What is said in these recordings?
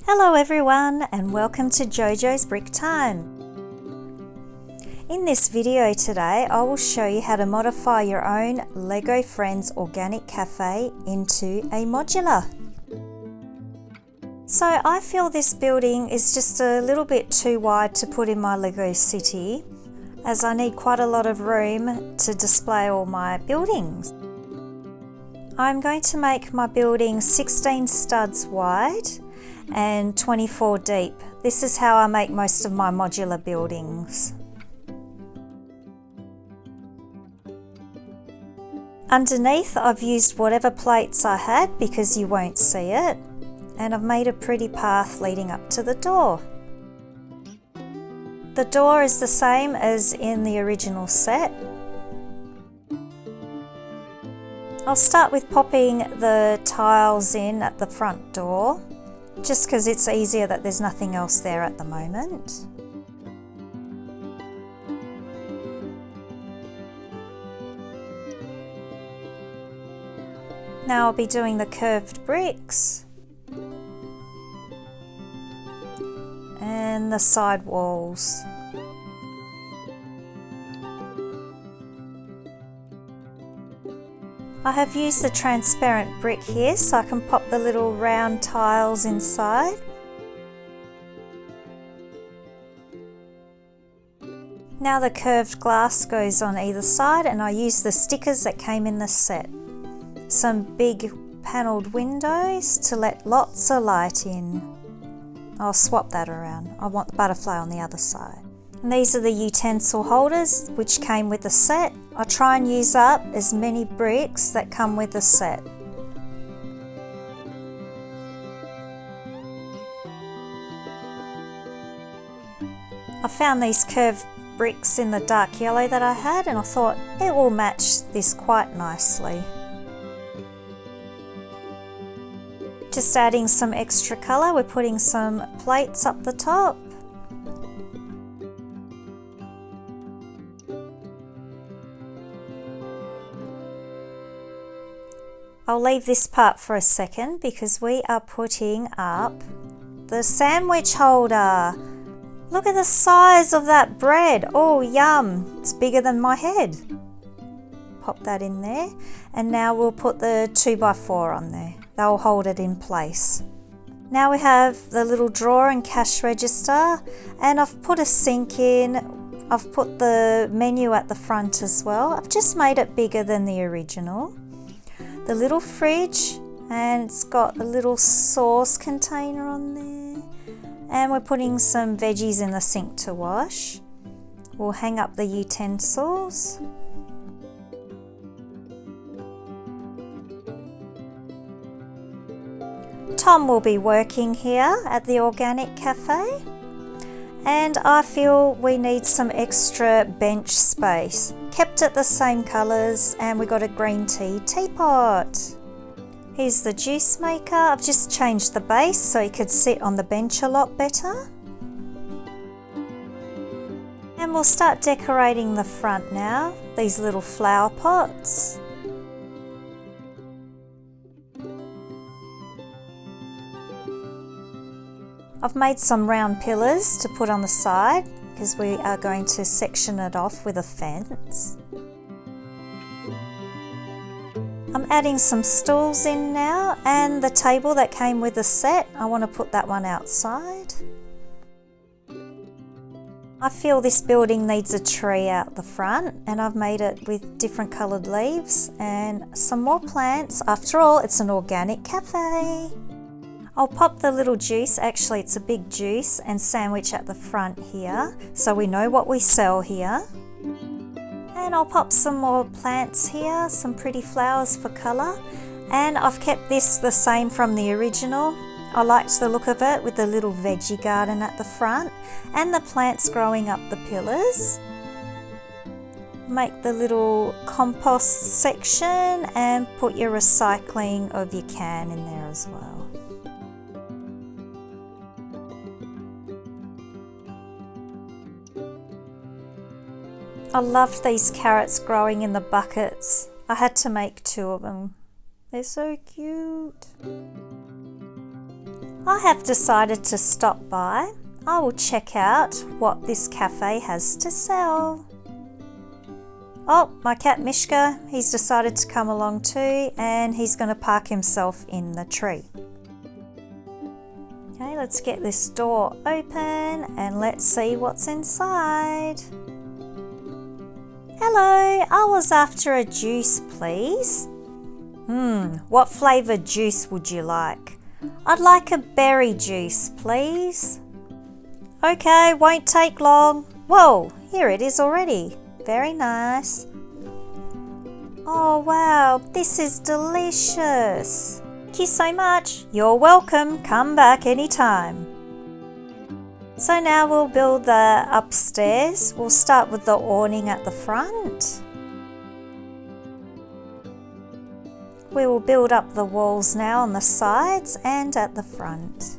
Hello everyone and welcome to JoJo's Brick Time. In this video today I will show you how to modify your own Lego Friends organic cafe into a modular. So I feel this building is just a little bit too wide to put in my Lego city, as I need quite a lot of room to display all my buildings. I'm going to make my building 16 studs wide and 24 deep. This is how I make most of my modular buildings. Underneath I've used whatever plates I had because you won't see it, and I've made a pretty path leading up to the door. The door is the same as in the original set. I'll start with popping the tiles in at the front door, just because it's easier that there's nothing else there at the moment. Now I'll be doing the curved bricks and the side walls. I have used the transparent brick here so I can pop the little round tiles inside. Now the curved glass goes on either side, and I use the stickers that came in the set. Some big panelled windows to let lots of light in. I'll swap that around. I want the butterfly on the other side. And these are the utensil holders which came with the set. I try and use up as many bricks that come with the set. I found these curved bricks in the dark yellow that I had, and I thought it will match this quite nicely. Just adding some extra colour, we're putting some plates up the top. I'll leave this part for a second because we are putting up the sandwich holder. Look at the size of that bread. Oh, yum. It's bigger than my head. Pop that in there. And now we'll put the 2x4 on there. They'll hold it in place. Now we have the little drawer and cash register, and I've put a sink in. I've put the menu at the front as well. I've just made it bigger than the original. The little fridge, and it's got a little sauce container on there, and we're putting some veggies in the sink to wash. We'll hang up the utensils. Tom will be working here at the organic cafe, and I feel we need some extra bench space. Kept it the same colours, and we got a green tea teapot. Here's the juice maker. I've just changed the base so he could sit on the bench a lot better. And we'll start decorating the front now. These little flower pots. I've made some round pillars to put on the side because we are going to section it off with a fence. I'm adding some stools in now, and the table that came with the set, I want to put that one outside. I feel this building needs a tree out the front, and I've made it with different coloured leaves and some more plants. After all, it's an organic cafe. I'll pop the little juice, actually it's a big juice, and sandwich at the front here so we know what we sell here. And I'll pop some more plants here, some pretty flowers for colour. And I've kept this the same from the original. I liked the look of it with the little veggie garden at the front and the plants growing up the pillars. Make the little compost section and put your recycling of your can in there as well. I loved these carrots growing in the buckets. I had to make 2 of them. They're so cute. I have decided to stop by. I will check out what this cafe has to sell. Oh, my cat Mishka, he's decided to come along too, and he's going to park himself in the tree. Okay, let's get this door open and let's see what's inside. Hello, I was after a juice, please. What flavoured juice would you like? I'd like a berry juice, please. Okay, won't take long. Whoa, here it is already. Very nice. Oh wow, this is delicious. Thank you so much. You're welcome. Come back anytime. So now we'll build the upstairs. We'll start with the awning at the front. We will build up the walls now on the sides and at the front.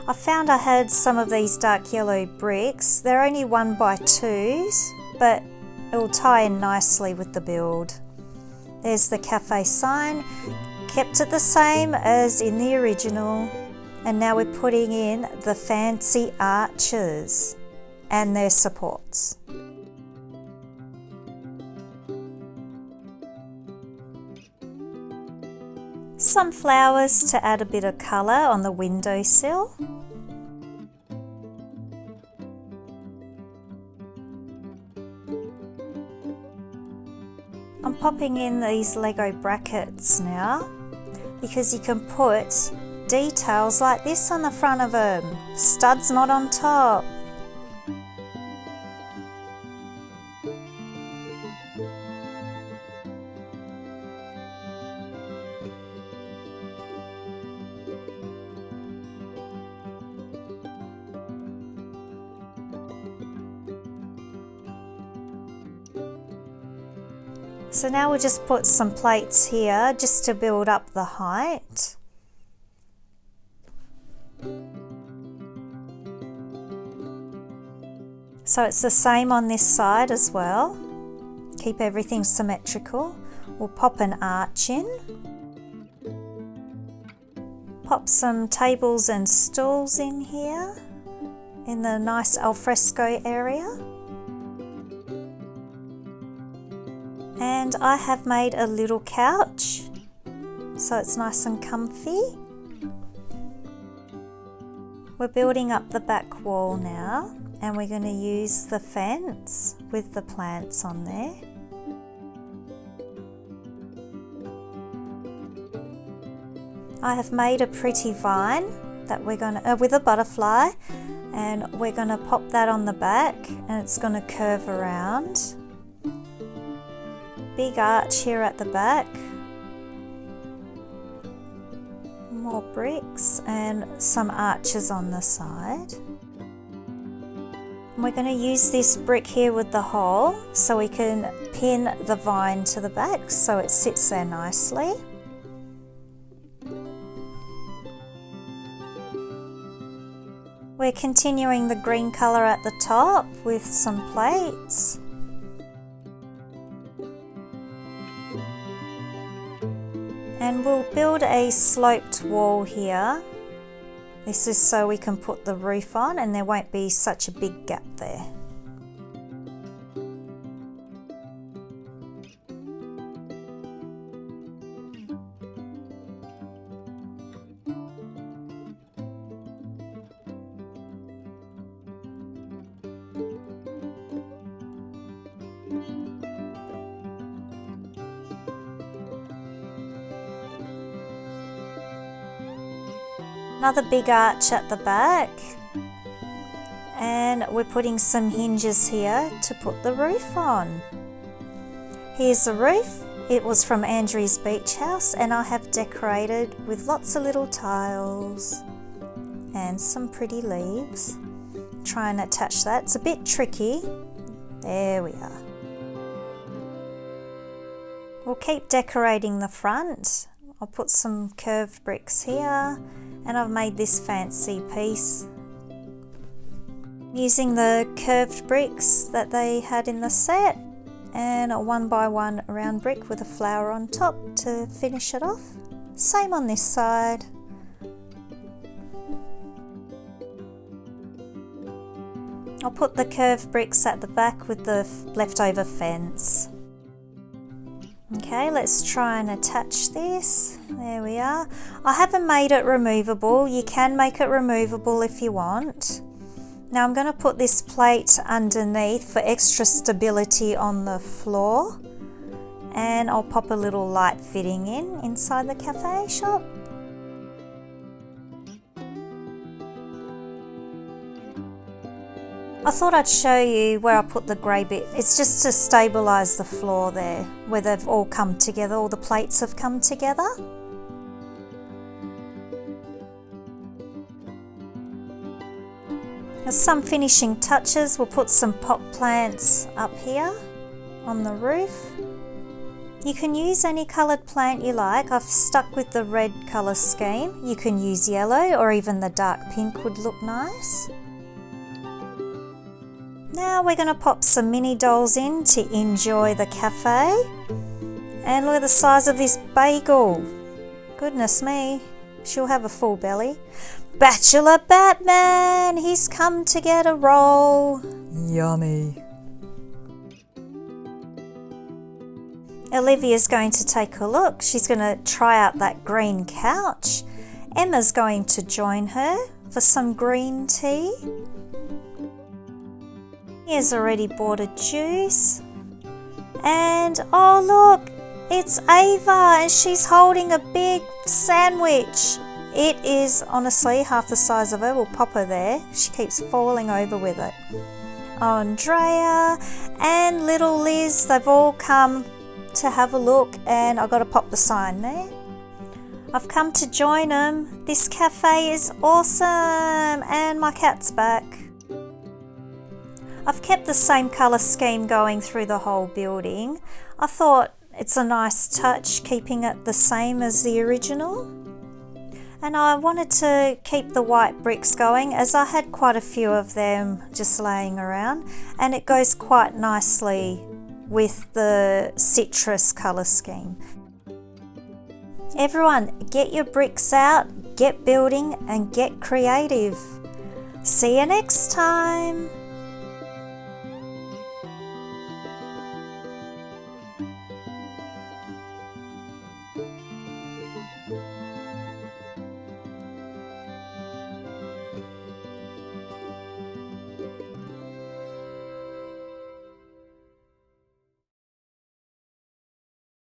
I found I had some of these dark yellow bricks. They're only 1x2s, but it will tie in nicely with the build. There's the cafe sign, kept it the same as in the original. And now we're putting in the fancy arches and their supports. Some flowers to add a bit of colour on the windowsill. I'm popping in these Lego brackets now because you can put details like this on the front of them. Studs not on top. So now we'll just put some plates here just to build up the height. So it's the same on this side as well. Keep everything symmetrical. We'll pop an arch in. Pop some tables and stools in here in the nice alfresco area. And I have made a little couch so it's nice and comfy. We're building up the back wall now, and we're going to use the fence with the plants on there. I have made a pretty vine that we're going to with a butterfly, and we're going to pop that on the back, and it's going to curve around. Big arch here at the back. More bricks and some arches on the side. And we're going to use this brick here with the hole so we can pin the vine to the back so it sits there nicely. We're continuing the green colour at the top with some plates. And we'll build a sloped wall here. This is so we can put the roof on and there won't be such a big gap there. Another big arch at the back, and we're putting some hinges here to put the roof on. Here's the roof. It was from Andrew's beach house, and I have decorated with lots of little tiles and some pretty leaves. Try and attach that. It's a bit tricky. There we are. We'll keep decorating the front. I'll put some curved bricks here, and I've made this fancy piece. Using the curved bricks that they had in the set, and a 1x1 round brick with a flower on top to finish it off. Same on this side. I'll put the curved bricks at the back with the leftover fence. Okay, let's try and attach this. There we are. I haven't made it removable. You can make it removable if you want. Now I'm going to put this plate underneath for extra stability on the floor, and I'll pop a little light fitting in inside the cafe shop. I thought I'd show you where I put the grey bit. It's just to stabilise the floor there, where they've all come together, all the plates have come together. As some finishing touches, we'll put some pot plants up here on the roof. You can use any coloured plant you like. I've stuck with the red colour scheme. You can use yellow, or even the dark pink would look nice. Now we're going to pop some mini dolls in to enjoy the cafe. And look at the size of this bagel. Goodness me, she'll have a full belly. Bachelor Batman, he's come to get a roll. Yummy. Olivia's going to take a look. She's going to try out that green couch. Emma's going to join her for some green tea. Here's already bought a juice. And oh look, it's Ava and she's holding a big sandwich. It is honestly half the size of her. We'll pop her there. She keeps falling over with it. Andrea and little Liz, they've all come to have a look, and I've got to pop the sign there. I've come to join them. This cafe is awesome, and my cat's back. I've kept the same colour scheme going through the whole building. I thought it's a nice touch keeping it the same as the original. And I wanted to keep the white bricks going, as I had quite a few of them just laying around, and it goes quite nicely with the citrus colour scheme. Everyone, get your bricks out, get building and get creative. See you next time.